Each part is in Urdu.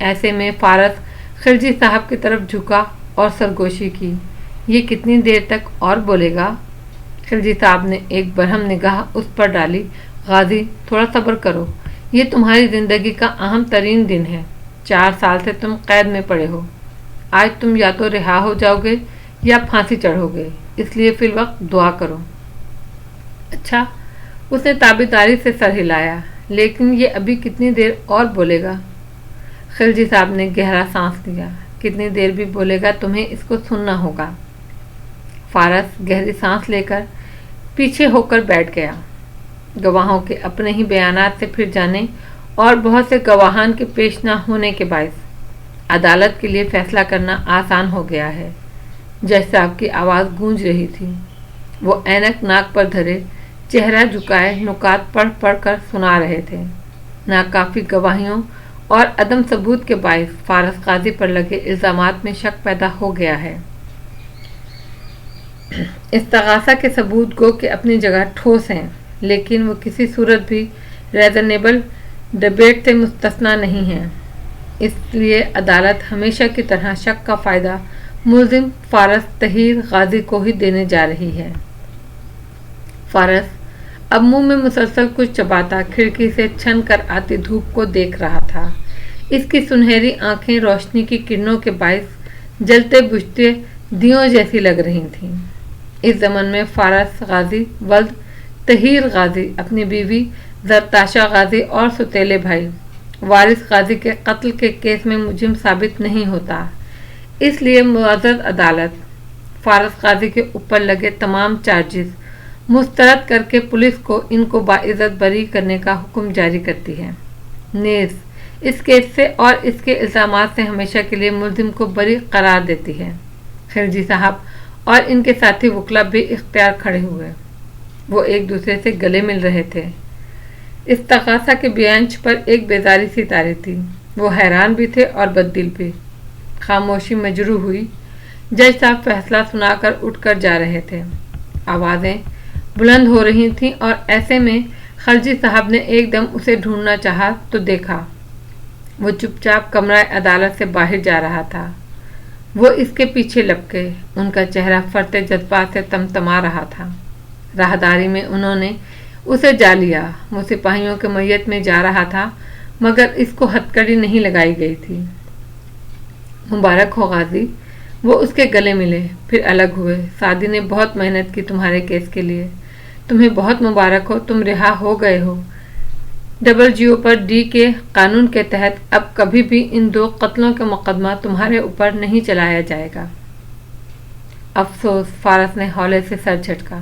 ایسے میں فارس خلجی صاحب کی طرف جھکا اور سرگوشی کی۔ یہ کتنی دیر تک اور بولے گا؟ خلجی صاحب نے ایک برہم نگاہ اس پر ڈالی۔ غازی، تھوڑا صبر کرو، یہ تمہاری زندگی کا اہم ترین دن ہے۔ 4 سال سے تم قید میں پڑے ہو، آج تم یا تو رہا ہو جاؤ گے یا پھانسی چڑھو گے، اس لیے فی الوقت دعا کرو۔ اچھا، اس نے تابعداری سے سر ہلایا، لیکن یہ ابھی کتنی دیر اور بولے گا؟ خلجی صاحب نے گہرا سانس لیا۔ کتنی دیر بھی بولے گا تمہیں اس کو سننا ہوگا۔ فارس گہری سانس لے کر پیچھے ہو کر بیٹھ گیا۔ گواہوں کے اپنے ہی بیانات سے پھر جانے اور بہت سے گواہان کے پیش نہ ہونے کے باعث عدالت کے لیے فیصلہ کرنا آسان ہو گیا ہے۔ جج صاحب کی آواز گونج رہی تھی۔ وہ اینک ناک پر دھرے، چہرہ جھکائے نکات پڑھ پڑھ کر سنا رہے تھے۔ ناکافی گواہیوں اور عدم ثبوت کے باعث فارس قاضی پر لگے الزامات میں شک پیدا ہو گیا ہے۔ استغاثہ کے ثبوت گو کہ اپنی جگہ ٹھوس ہیں، لیکن وہ کسی صورت بھی ریزنیبل ڈیبیٹ سے مستثنیٰ نہیں ہیں۔ اس لیے عدالت ہمیشہ کی طرح شک کا فائدہ ملزم فارس طاہر غازی کو ہی دینے جا رہی ہے۔ فارس اب منہ میں مسلسل کچھ چباتا کھڑکی سے چھن کر آتی دھوپ کو دیکھ رہا تھا۔ اس کی سنہری آنکھیں روشنی کی کرنوں کے باعث جلتے بجھتے دیوں جیسی لگ رہی تھیں۔ اس زمن میں فارس غازی ولد طاہر غازی اپنی بیوی زرتاشا غازی اور ستیلے بھائی وارث غازی کے قتل کے کیس میں مجرم ثابت نہیں ہوتا۔ اس لیے معزز عدالت فارس غازی کے اوپر لگے تمام چارجز مسترد کر کے پولیس کو ان کو باعزت بری کرنے کا حکم جاری کرتی ہے، نیز اس کیس سے اور اس کے الزامات سے ہمیشہ کے لیے ملزم کو بری قرار دیتی ہے۔ خلجی صاحب اور ان کے ساتھی وکلا بے اختیار کھڑے ہوئے۔ وہ ایک دوسرے سے گلے مل رہے تھے۔ استغاثہ کے بینچ پر ایک بیزاری سی طاری تھی۔ وہ حیران بھی تھے اور بددل بھی۔ خاموشی مجروح ہوئی۔ جج صاحب فیصلہ سنا کر اٹھ کر جا رہے تھے۔ آوازیں بلند ہو رہی تھیں اور ایسے میں خلجی صاحب نے ایک دم اسے ڈھونڈنا چاہا تو دیکھا وہ چپ چاپ کمرہ عدالت سے باہر جا رہا تھا۔ وہ اس کے پیچھے لپکے، ان کا چہرہ فرتے جذبات سے تمتما رہا تھا۔ راہداری میں انہوں نے اسے جا لیا۔ وہ سپاہیوں کے میت میں جا رہا تھا، مگر اس کو ہتکڑی نہیں لگائی گئی تھی۔ مبارک ہو غازی، وہ اس کے گلے ملے، پھر الگ ہوئے۔ سعدی نے بہت محنت کی تمہارے کیس کے لیے، تمہیں بہت مبارک ہو، تم رہا ہو گئے ہو۔ WGO پر D کے قانون کے تحت اب کبھی بھی ان 2 قتلوں کا مقدمہ تمہارے اوپر نہیں چلایا جائے گا۔ افسوس، فارس نے ہولے سے سر جھٹکا۔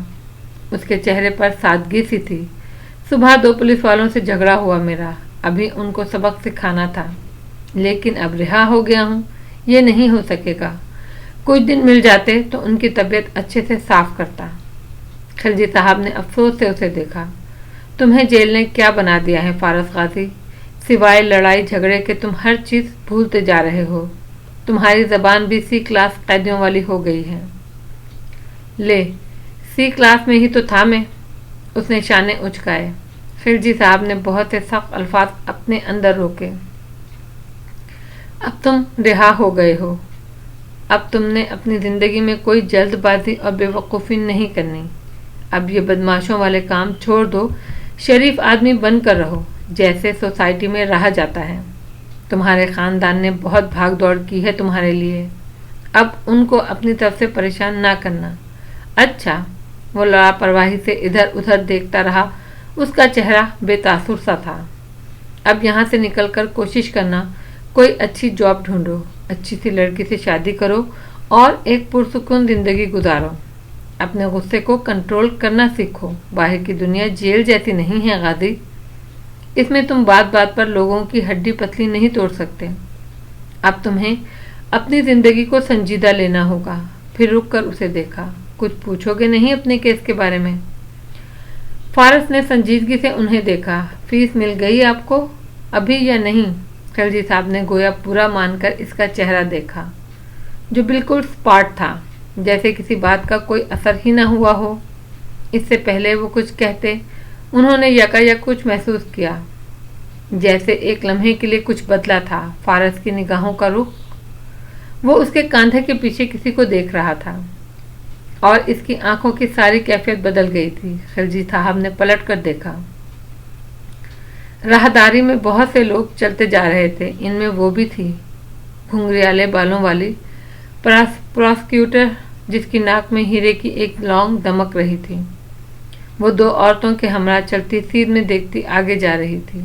اس کے چہرے پر سادگی سی تھی۔ صبح 2 پولیس والوں سے جھگڑا ہوا میرا، ابھی ان کو سبق سکھانا تھا، لیکن اب رہا ہو گیا ہوں، یہ نہیں ہو سکے گا۔ کچھ دن مل جاتے تو ان کی طبیعت اچھے سے صاف کرتا۔ خلجی صاحب نے افسوس سے اسے دیکھا۔ تمہیں جیل نے کیا بنا دیا ہے فارس غازی؟ سوائے لڑائی جھگڑے کے تم ہر چیز بھولتے جا رہے ہو۔ تمہاری زبان بھی C کلاس قیدیوں والی ہو گئی ہے۔ لے، C کلاس میں ہی تو تھا میں، اس نے شانے اچکائے۔ خلجی صاحب نے بہت سے سخت الفاظ اپنے اندر روکے۔ اب تم رہا ہو گئے ہو، اب تم نے اپنی زندگی میں کوئی جلد بازی اور بے وقوفی نہیں کرنی۔ اب یہ بدماشوں والے کام چھوڑ دو، شریف آدمی بن کر رہو جیسے سوسائٹی میں رہا جاتا ہے۔ تمہارے خاندان نے بہت بھاگ دوڑ کی ہے تمہارے لیے، اب ان کو اپنی طرف سے پریشان نہ کرنا۔ اچھا، وہ لاپرواہی سے ادھر ادھر دیکھتا رہا، اس کا چہرہ بے تاثر سا تھا۔ اب یہاں سے نکل کر کوشش کرنا، کوئی اچھی جاب ڈھونڈو، اچھی سی لڑکی سے شادی کرو اور ایک پرسکون زندگی گزارو۔ اپنے غصے کو کنٹرول کرنا سیکھو، باہر کی دنیا جیل جیسی نہیں ہے غازی، اس میں تم بات بات پر لوگوں کی ہڈی پتلی نہیں توڑ سکتے۔ اب تمہیں اپنی زندگی کو سنجیدہ لینا ہوگا۔ پھر رک کر اسے دیکھا۔ کچھ پوچھو گے نہیں اپنے کیس کے بارے میں؟ فارس نے سنجیدگی سے انہیں دیکھا۔ فیس مل گئی آپ کو ابھی یا نہیں؟ خلجی صاحب نے گویا پورا مان کر اس کا چہرہ دیکھا، جو بالکل سپاٹ تھا، جیسے کسی بات کا کوئی اثر ہی نہ ہوا ہو۔ اس سے پہلے وہ کچھ کہتے، انہوں نے یکایک کچھ محسوس کیا۔ جیسے ایک لمحے کے لیے کچھ بدلا تھا فارس کی نگاہوں کا رخ۔ وہ اس کے کاندھے کے پیچھے کسی کو دیکھ رہا تھا اور اس کی آنکھوں کی ساری کیفیت بدل گئی تھی۔ خلجی صاحب نے پلٹ کر دیکھا۔ راہداری میں بہت سے لوگ چلتے جا رہے تھے، ان میں وہ بھی تھی، گھنگریالے بالوں والی پراسیکیوٹر جس کی ناک میں ہیرے کی ایک لونگ دمک رہی تھی۔ وہ دو عورتوں کے ہمراہ چلتی سیر میں دیکھتی آگے جا رہی تھی۔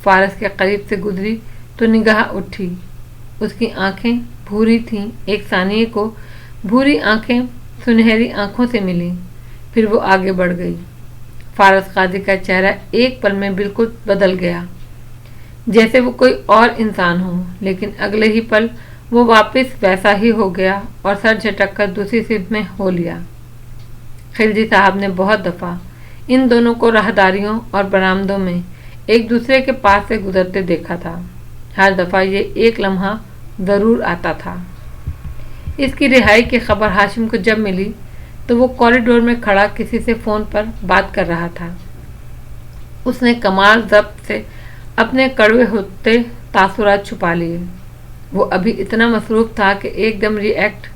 فارس کے قریب سے گزری تو نگاہ اٹھی۔ اس کی آنکھیں بھوری تھیں، ایک ثانیے کو بھوری آنکھیں سنہری آنکھوں سے ملیں، پھر وہ آگے بڑھ گئی۔ فارس قاضی کا چہرہ ایک پل میں بالکل بدل گیا، جیسے وہ کوئی اور انسان ہو، لیکن اگلے ہی پل وہ واپس ویسا ہی ہو گیا اور سر جھٹک کر دوسری سمت میں ہو لیا۔ خلجی صاحب نے بہت دفعہ ان دونوں کو راہداریوں اور برآمدوں میں ایک دوسرے کے پاس سے گزرتے دیکھا تھا۔ ہر دفعہ یہ ایک لمحہ ضرور آتا تھا۔ اس کی رہائی کی خبر ہاشم کو جب ملی تو وہ کوریڈور میں کھڑا کسی سے فون پر بات کر رہا تھا۔ اس نے کمال ضبط سے اپنے کڑوے ہوتے تاثرات چھپا لیے۔ وہ ابھی اتنا مصروف تھا کہ ایک دم ری ایکٹ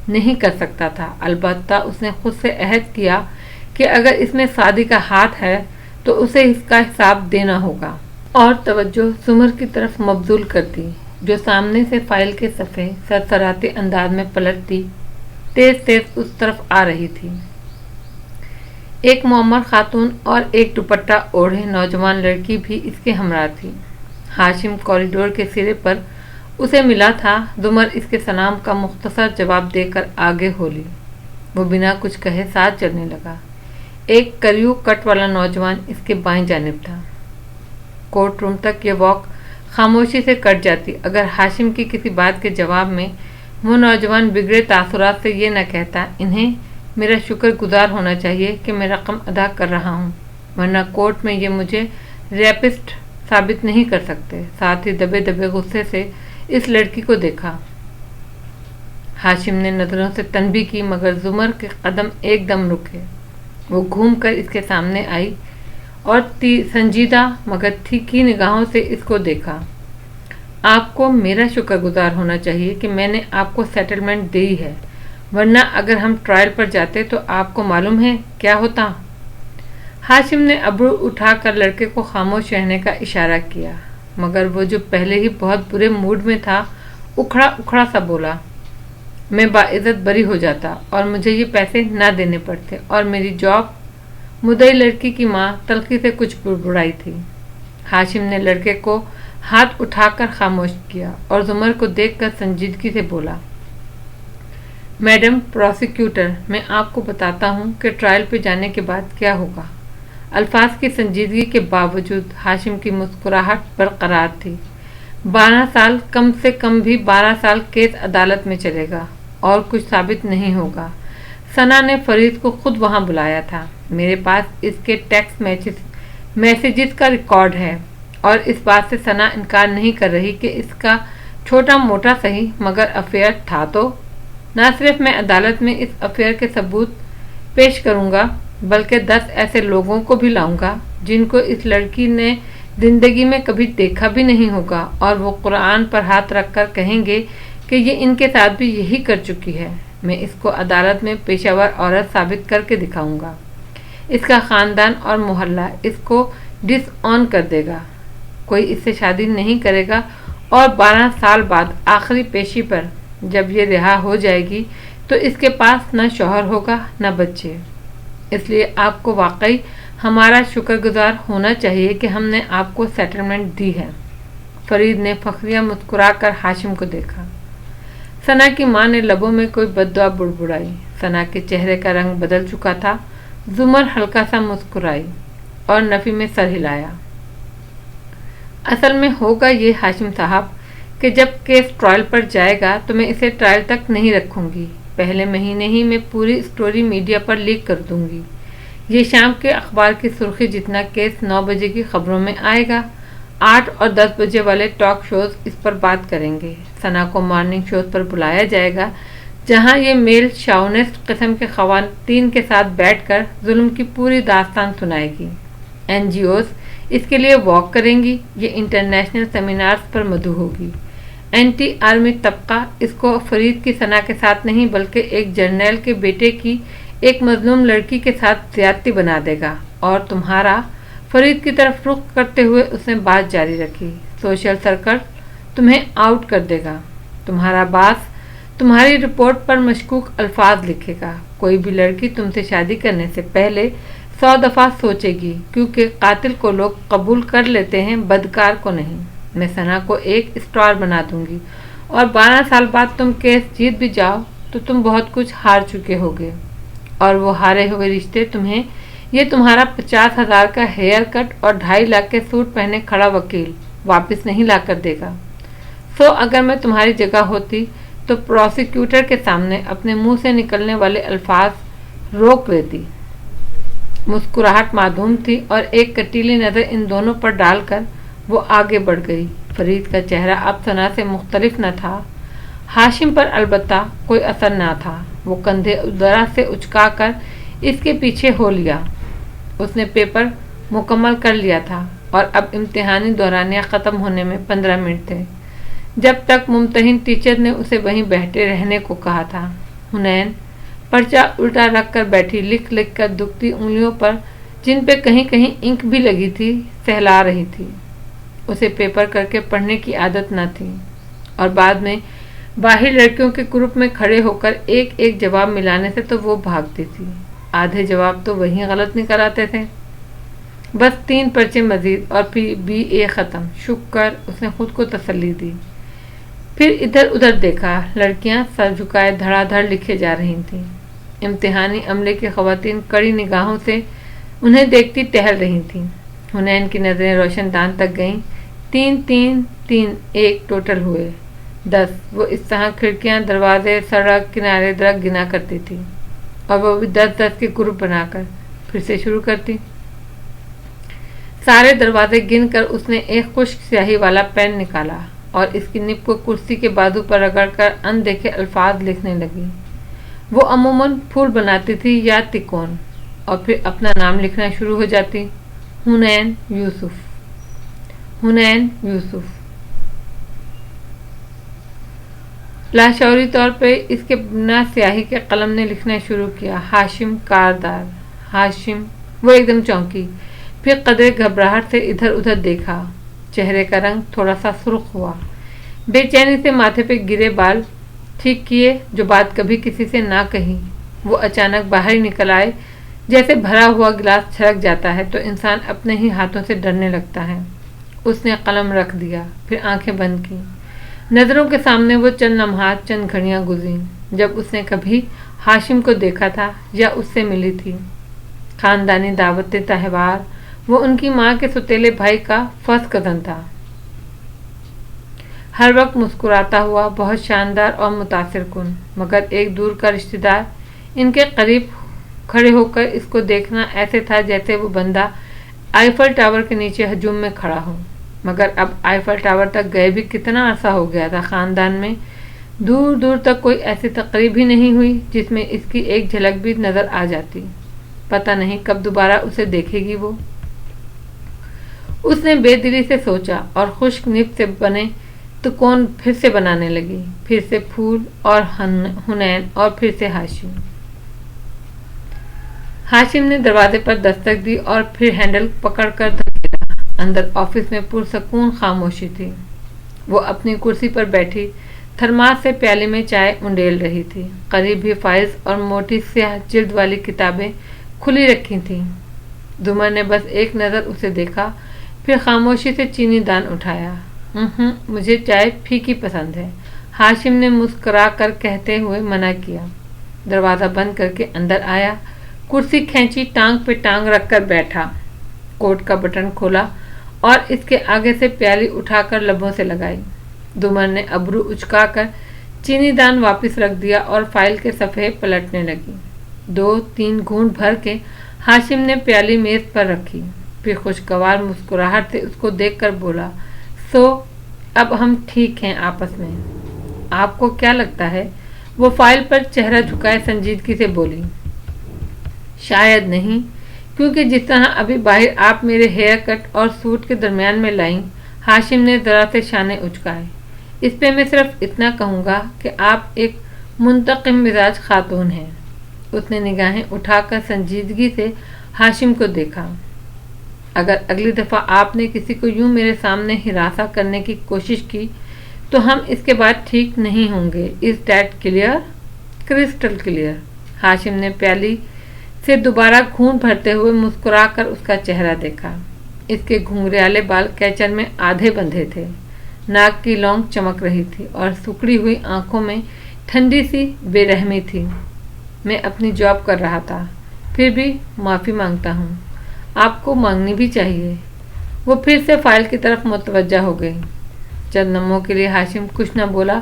نہیں کر سکتا تھا، البتہ اس نے خود سے عہد کیا کہ اگر اس میں سعدی کا ہاتھ ہے تو اسے اس کا حساب دینا ہوگا، اور توجہ زمر کی طرف مبذول کر دی، جو سامنے سے فائل کے صفحے سرسراتے انداز میں پلٹتی تیز تیز اس طرف آ رہی تھی۔ ایک معمر خاتون اور ایک دوپٹہ اوڑھے نوجوان لڑکی بھی اس کے ہمراہ تھی۔ ہاشم کوریڈور کے سرے پر اسے ملا تھا۔ زمر اس کے سلام کا مختصر جواب دے کر آگے ہو لی۔ وہ بنا کچھ کہے ساتھ چلنے لگا۔ ایک کریو کٹ والا نوجوان اس کے بائیں جانب تھا۔ کورٹ روم تک یہ واک خاموشی سے کٹ جاتی اگر ہاشم کی کسی بات کے جواب میں وہ نوجوان بگڑے تاثرات سے یہ نہ کہتا، انہیں میرا شکر گزار ہونا چاہیے کہ میں رقم ادا کر رہا ہوں، ورنہ کورٹ میں یہ مجھے ریپسٹ ثابت نہیں کر سکتے۔ ساتھ ہی دبے دبے غصے سے اس لڑکی کو دیکھا۔ ہاشم نے نظروں سے تنبیہ کی مگر زمر کے قدم ایک دم رکے۔ وہ گھوم کر اس کے سامنے آئی اور سنجیدہ مگر تیکھی نگاہوں سے اس کو دیکھا۔ آپ کو میرا شکر گزار ہونا چاہیے کہ میں نے آپ کو سیٹلمنٹ دی ہے، ورنہ اگر ہم ٹرائل پر جاتے تو آپ کو معلوم ہے کیا ہوتا۔ ہاشم نے ابرو اٹھا کر لڑکے کو خاموش رہنے کا اشارہ کیا، مگر وہ جو پہلے ہی بہت برے موڈ میں تھا اکھڑا اکھڑا سا بولا، میں باعزت بری ہو جاتا اور مجھے یہ پیسے نہ دینے پڑتے اور میری جاب۔ مدعی لڑکی کی ماں تلخی سے کچھ بڑبڑائی تھی۔ ہاشم نے لڑکے کو ہاتھ اٹھا کر خاموش کیا اور زمر کو دیکھ کر سنجیدگی سے بولا، میڈم پروسیکیوٹر، میں آپ کو بتاتا ہوں کہ ٹرائل پہ جانے کے بعد کیا ہوگا۔ الفاظ کی سنجیدگی کے باوجود ہاشم کی مسکراہٹ برقرار تھی۔ 12 سال، کم سے کم بھی 12 سال کیس عدالت میں چلے گا اور کچھ ثابت نہیں ہوگا۔ ثنا نے فرید کو خود وہاں بلایا تھا، میرے پاس اس کے ٹیکسٹ میسیجز کا ریکارڈ ہے، اور اس بات سے ثنا انکار نہیں کر رہی کہ اس کا چھوٹا موٹا صحیح مگر افیئر تھا۔ تو نہ صرف میں عدالت میں اس افیئر کے ثبوت پیش کروں گا بلکہ 10 ایسے لوگوں کو بھی لاؤں گا جن کو اس لڑکی نے زندگی میں کبھی دیکھا بھی نہیں ہوگا، اور وہ قرآن پر ہاتھ رکھ کر کہیں گے کہ یہ ان کے ساتھ بھی یہی کر چکی ہے۔ میں اس کو عدالت میں پیشہ ور عورت ثابت کر کے دکھاؤں گا۔ اس کا خاندان اور محلہ اس کو ڈس آن کر دے گا، کوئی اس سے شادی نہیں کرے گا، اور 12 سال بعد آخری پیشی پر جب یہ رہا ہو جائے گی تو اس کے پاس نہ شوہر ہوگا نہ بچے۔ اس لیے آپ کو واقعی ہمارا شکر گزار ہونا چاہیے کہ ہم نے آپ کو سیٹلمنٹ دی ہے۔ فرید نے فخریہ مسکرا کر ہاشم کو دیکھا۔ ثنا کی ماں نے لبوں میں کوئی بددعا بڑبڑائی۔ ثنا کے چہرے کا رنگ بدل چکا تھا۔ زمر ہلکا سا مسکرائی اور نفی میں سر ہلایا۔ اصل میں ہوگا یہ ہاشم صاحب کہ جب کیس ٹرائل پر جائے گا تو میں اسے ٹرائل تک نہیں رکھوں گی، پہلے مہینے ہی میں پوری سٹوری میڈیا پر لیک کر دوں گی۔ یہ شام کے اخبار کی سرخی جتنا کیس 9 بجے کی خبروں میں آئے گا، 8 اور 10 بجے والے ٹاک شوز اس پر بات کریں گے۔ ثنا کو مارننگ شوز پر بلایا جائے گا جہاں یہ میل شاونسٹ قسم کے خواتین کے ساتھ بیٹھ کر ظلم کی پوری داستان سنائے گی۔ NGOs اس کے لیے واک کریں گی، یہ انٹرنیشنل سیمینارز پر مدعو ہوگی۔ اینٹی آرمی طبقہ اس کو فرید کی ثنا کے ساتھ نہیں بلکہ ایک جرنیل کے بیٹے کی ایک مظلوم لڑکی کے ساتھ زیادتی بنا دے گا، اور تمہارا فرید کی طرف رخ کرتے ہوئے اس نے بات جاری رکھی، سوشل سرکل تمہیں آؤٹ کر دے گا، تمہارا باس تمہاری رپورٹ پر مشکوک الفاظ لکھے گا، کوئی بھی لڑکی تم سے شادی کرنے سے پہلے 100 دفعہ سوچے گی، کیونکہ قاتل کو لوگ قبول کر لیتے ہیں، بدکار کو نہیں۔ میں ثنا کو ایک اسٹار بنا دوں گی، اور 12 سال بعد تم کیس جیت بھی جاؤ تو تم بہت کچھ ہار چکے ہوگے، اور وہ ہارے ہوئے رشتے تمہیں یہ تمہارا 50,000 کا ہیئر کٹ اور 2.5 لاکھ کے سوٹ پہنے کھڑا وکیل واپس نہیں لا کر دے گا۔ اگر میں تمہاری جگہ ہوتی تو پروسیکیوٹر کے سامنے اپنے منہ سے نکلنے والے الفاظ روک لیتی۔ مسکراہٹ معدوم تھی اور ایک کٹیلی نظر ان دونوں پر ڈال کر وہ آگے بڑھ گئی۔ فرید کا چہرہ اب ثنا سے مختلف نہ تھا، ہاشم پر البتہ کوئی اثر نہ تھا۔ وہ کندھے ذرا سے اچکا کر اس کے پیچھے ہو لیا۔ اس نے پیپر مکمل کر لیا تھا اور اب امتحانی دورانیہ ختم ہونے میں 15 منٹ تھے، جب تک ممتحن ٹیچر نے اسے وہیں بیٹھے رہنے کو کہا تھا۔ حنین پرچہ الٹا رکھ کر بیٹھی، لکھ لکھ کر دکھتی انگلیوں پر جن پہ کہیں کہیں انک بھی لگی تھی سہلا رہی تھی۔ اسے پیپر کر کے پڑھنے کی عادت نہ تھی، اور بعد میں باہر لڑکیوں کے گروپ میں کھڑے ہو کر ایک ایک جواب ملانے سے تو وہ بھاگتی تھی، آدھے جواب تو وہیں غلط نکل آتے تھے۔ بس 3 پرچے مزید اور پھر BA ختم، شکر، اس نے خود کو تسلی دی۔ پھر ادھر ادھر دیکھا، لڑکیاں سر جھکائے دھڑا دھڑ لکھے جا رہی تھیں۔ امتحانی عملے کی خواتین کڑی نگاہوں سے انہیں دیکھتی ٹہل رہی تھیں۔ حنین کی نظریں روشن دان تک گئیں۔ 3 3 3 1 ٹوٹل ہوئے 10۔ وہ اس طرح کھڑکیاں، دروازے، سڑک کنارے درخت گنا کرتی تھی، اور وہ بھی 10 کے گروپ بنا کر پھر سے شروع کرتی۔ سارے دروازے گن کر اس نے ایک خشک سیاہی والا پین نکالا اور اس کی نب کو کرسی کے بازو پر رگڑ کر اندیکھے الفاظ لکھنے لگی۔ وہ عموماً پھول بناتی تھی یا تکون، اور پھر اپنا نام لکھنا شروع ہو جاتی، حنین یوسف، حنین یوسف۔ لاشعوری طور پہ اس کے بنا سیاہی کے قلم نے لکھنا شروع کیا، ہاشم کاردار، ہاشم۔ وہ ایک دم چونکی، پھر قدرے گھبراہٹ سے ادھر ادھر دیکھا، چہرے کا رنگ تھوڑا سا سرخ ہوا، بے چینی سے ماتھے پہ گرے بال ٹھیک کیے، جو بات کبھی کسی سے نہ کہی وہ اچانک باہر نکل آئے۔ جیسے بھرا ہوا گلاس چھلک جاتا ہے تو انسان اپنے ہی ہاتھوں سے ڈرنے لگتا ہے۔ اس نے قلم رکھ دیا، پھر آنکھیں بند کی۔ نظروں کے سامنے وہ چند لمحات، چند گھڑیاں گزریں جب اس نے کبھی ہاشم کو دیکھا تھا یا اس سے ملی تھی۔ خاندانی دعوت تہوار، وہ ان کی ماں کے سوتیلے بھائی کا فرسٹ کزن تھا، ہر وقت مسکراتا ہوا، بہت شاندار اور متاثر کن، مگر ایک دور کا رشتہ دار۔ ان کے قریب کھڑے ہو کر اس کو دیکھنا ایسے تھا جیسے وہ بندہ آئیفل ٹاور کے نیچے ہجوم میں کھڑا ہو، مگر اب آئیفل ٹاور تک گئے بھی کتنا عرصہ ہو گیا تھا۔ خاندان میں دور دور تک کوئی ایسی تقریب ہی نہیں ہوئی جس میں اس کی ایک جھلک بھی نظر آ جاتی۔ پتہ نہیں کب دوبارہ اسے دیکھے گی وہ۔ اس نے بے دلی سے سوچا اور خشک نب سے بنے تو کون پھر سے بنانے لگی، پھر سے پھول اور حنین اور پھر سے ہاشم۔ ہاشم نے دروازے پر دستک دی اور پھر ہینڈل پکڑ کر دھکیلا۔ اندر آفس میں پرسکون خاموشی تھی۔ وہ اپنی کرسی پر بیٹھی تھرماس سے پیالے میں چائے انڈیل رہی تھی۔ قریب ہی فائلز اور موٹی سیاہ جلد والی کتابیں کھلی رکھی تھیں۔ زمر نے بس ایک نظر اسے دیکھا، پھر خاموشی سے چینی دان اٹھایا۔ مجھے چائے پھیکی پسند ہے، ہاشم نے مسکرا کر کہتے ہوئے منع کیا۔ دروازہ بند کر کے اندر آیا، کرسی کھینچی، ٹانگ پہ ٹانگ رکھ کر بیٹھا، کوٹ کا بٹن کھولا اور اس کے آگے سے پیالی اٹھا کر لبوں سے لگائی۔ زمر نے ابرو اچکا کر چینی دان واپس رکھ دیا اور فائل کے صفحے پلٹنے لگی۔ 2-3 گھونٹ بھر کے ہاشم نے پیالی میز پر رکھی، پھر خوشگوار مسکراہٹ سے اس کو دیکھ کر بولا، اب ہم ٹھیک ہیں آپس میں، آپ کو کیا لگتا ہے؟ وہ فائل پر چہرہ جھکائے سنجیدگی سے بولی، شاید نہیں، کیونکہ جس طرح ابھی باہر آپ میرے ہیئر کٹ اور سوٹ کے درمیان میں لائیں۔ ہاشم نے ذرا سے شانے اچکائے۔ اس پہ میں صرف اتنا کہوں گا کہ آپ ایک منتقم مزاج خاتون ہیں۔ اس نے نگاہیں اٹھا کر سنجیدگی سے ہاشم کو دیکھا۔ اگر اگلی دفعہ آپ نے کسی کو یوں میرے سامنے ہراساں کرنے کی کوشش کی تو ہم اس کے بعد ٹھیک نہیں ہوں گے۔ Is that clear? Crystal clear. Hashim نے پیالی سے دوبارہ خون بھرتے ہوئے مسکرا کر اس کا چہرہ دیکھا۔ اس کے گھنگریالے بال کیچر میں آدھے بندھے تھے، ناک کی لونگ چمک رہی تھی اور سکڑی ہوئی آنکھوں میں ٹھنڈی سی بے رحمی تھی۔ میں اپنی جاب کر رہا تھا، پھر بھی معافی مانگتا ہوں، آپ کو مانگنی بھی چاہیے۔ وہ پھر سے فائل کی طرف متوجہ ہو گئی۔ چند لمحوں کے لیے ہاشم کچھ نہ بولا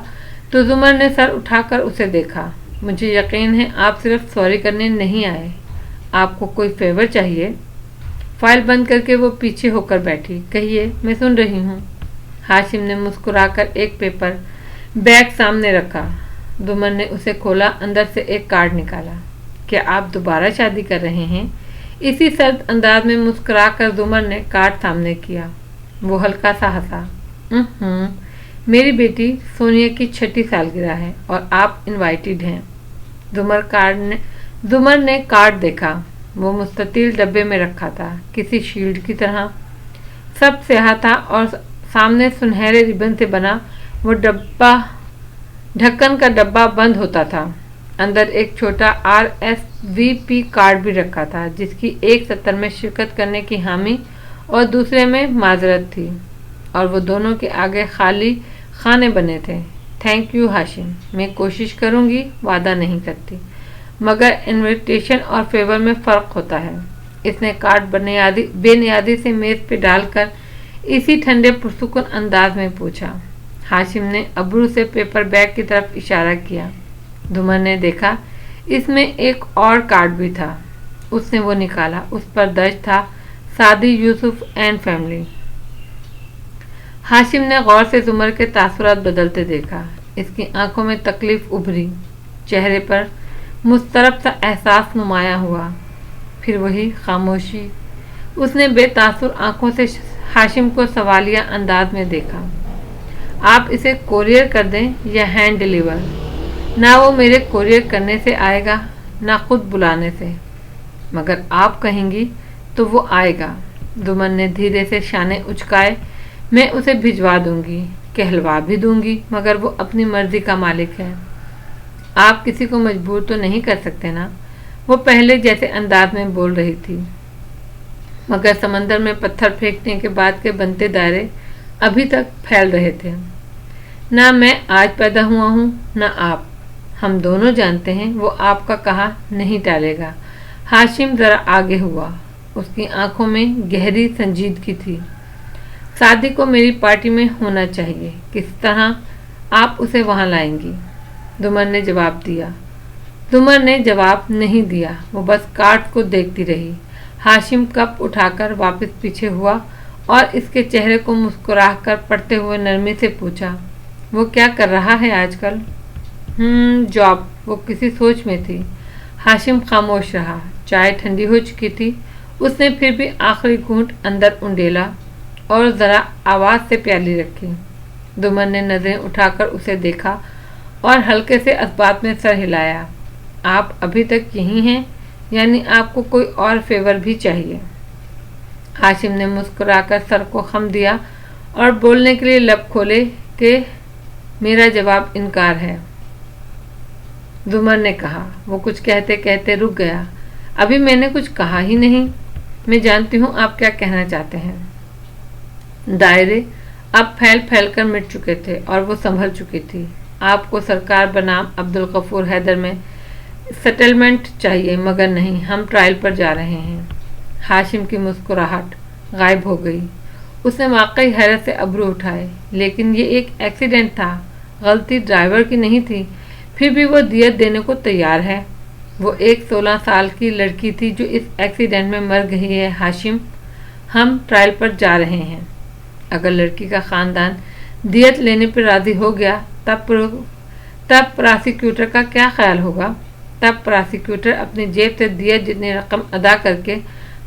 تو زمر نے سر اٹھا کر اسے دیکھا۔ مجھے یقین ہے آپ صرف سوری کرنے نہیں آئے، آپ کو کوئی فیور چاہیے؟ فائل بند کر کے وہ پیچھے ہو کر بیٹھی۔ کہیے، میں سن رہی ہوں۔ ہاشم نے مسکرا کر ایک پیپر بیگ سامنے رکھا۔ زمر نے اسے کھولا، اندر سے ایک کارڈ نکالا۔ کیا آپ دوبارہ شادی کر رہے ہیں؟ اسی سرد انداز میں مسکرا کر زمر نے کارڈ سامنے کیا۔ وہ ہلکا سا ہنسا۔ میری بیٹی سونیا کی 6 سالگرہ ہے اور آپ انوائٹڈ ہیں۔ زمر نے کارڈ دیکھا۔ وہ مستطیل ڈبے میں رکھا تھا، کسی شیلڈ کی طرح۔ سب سیاہ تھا اور سامنے سنہرے ربن سے بنا وہ ڈھکن کا ڈبہ بند ہوتا تھا۔ اندر ایک چھوٹا RSVP کارڈ بھی رکھا تھا، جس کی ایک سطر میں شرکت کرنے کی حامی اور دوسرے میں معذرت تھی، اور وہ دونوں کے آگے خالی خانے بنے تھے۔ تھینک یو ہاشم، میں کوشش کروں گی، وعدہ نہیں کرتی، مگر انویٹیشن اور فیور میں فرق ہوتا ہے۔ اس نے کارڈ بے نیازی سے میز پہ ڈال کر اسی ٹھنڈے پرسکون انداز میں پوچھا۔ ہاشم نے ابرو سے پیپر بیگ کی طرف اشارہ کیا۔ زمر نے دیکھا اس میں ایک اور کارڈ بھی تھا۔ اس نے وہ نکالا۔ اس پر درج تھا، سعدی یوسف اینڈ فیملی۔ ہاشم نے غور سے زمر کے تاثرات بدلتے دیکھا۔ اس کی آنکھوں میں تکلیف ابھری، چہرے پر مضطرب سا احساس نمایاں ہوا، پھر وہی خاموشی۔ اس نے بے تاثر آنکھوں سے ہاشم کو سوالیہ انداز میں دیکھا۔ آپ اسے کوریئر کر دیں یا ہینڈ ڈیلیور؟ نہ وہ میرے کوریئر کرنے سے آئے گا، نہ خود بلانے سے، مگر آپ کہیں گی تو وہ آئے گا۔ زمر نے دھیرے سے شانے اچکائے۔ میں اسے بھجوا دوں گی، کہلوا بھی دوں گی، مگر وہ اپنی مرضی کا مالک ہے۔ آپ کسی کو مجبور تو نہیں کر سکتے نا؟ وہ پہلے جیسے انداز میں بول رہی تھی، مگر سمندر میں پتھر پھینکنے کے بعد کے بنتے دائرے ابھی تک پھیل رہے تھے۔ نہ میں آج پیدا ہوا ہوں، نہ آپ۔ ہم دونوں جانتے ہیں وہ آپ کا کہا نہیں ٹالے گا۔ ہاشم ذرا آگے ہوا۔ اس کی آنکھوں میں گہری سنجیدگی تھی۔ سعدی کو میری پارٹی میں ہونا چاہیے، کس طرح آپ اسے وہاں لائیں گی؟ زمر نے جواب دیا۔ زمر نے جواب نہیں دیا، وہ بس کارڈ کو دیکھتی رہی۔ ہاشم کپ اٹھا کر واپس پیچھے ہوا اور اس کے چہرے کو مسکرا کر پڑھتے ہوئے نرمی سے پوچھا، وہ کیا کر رہا ہے آج کل؟ جاب۔ وہ کسی سوچ میں تھی۔ ہاشم خاموش رہا۔ چائے ٹھنڈی ہو چکی تھی۔ اس نے پھر بھی آخری گھونٹ اندر انڈیلا اور ذرا آواز سے پیالی رکھی۔ زمر نے نظریں اٹھا کر اسے دیکھا اور ہلکے سے اسبات میں سر ہلایا۔ آپ ابھی تک یہی ہیں، یعنی آپ کو کوئی اور فیور بھی چاہیے؟ ہاشم نے مسکرا کر سر کو خم دیا اور بولنے کے لیے لب کھولے کہ میرا جواب انکار ہے۔ زمر نے کہا۔ وہ کچھ کہتے کہتے رک گیا۔ ابھی میں نے کچھ کہا ہی نہیں۔ میں جانتی ہوں آپ کیا کہنا چاہتے ہیں۔ دائرے اب پھیل پھیل کر مٹ چکے تھے اور وہ سنبھل چکی تھی۔ آپ کو سرکار بنام عبدالغفور حیدر میں سیٹلمنٹ چاہیے، مگر نہیں، ہم ٹرائل پر جا رہے ہیں۔ ہاشم کی مسکراہٹ غائب ہو گئی۔ اس نے واقعی حیرت سے ابرو اٹھائے۔ لیکن یہ ایک ایکسیڈنٹ تھا، غلطی ڈرائیور کی نہیں تھی، پھر بھی وہ دیت دینے کو تیار ہے۔ وہ ایک 16 سال کی لڑکی تھی جو اس ایکسیڈنٹ میں مر گئی ہے۔ ہاشم، ہم ٹرائل پر جا رہے ہیں۔ اگر لڑکی کا خاندان دیت لینے پر راضی ہو گیا تب پراسیکیوٹر کا کیا خیال ہوگا؟ تب پراسیکیوٹر اپنی جیب سے دیت جتنی رقم ادا کر کے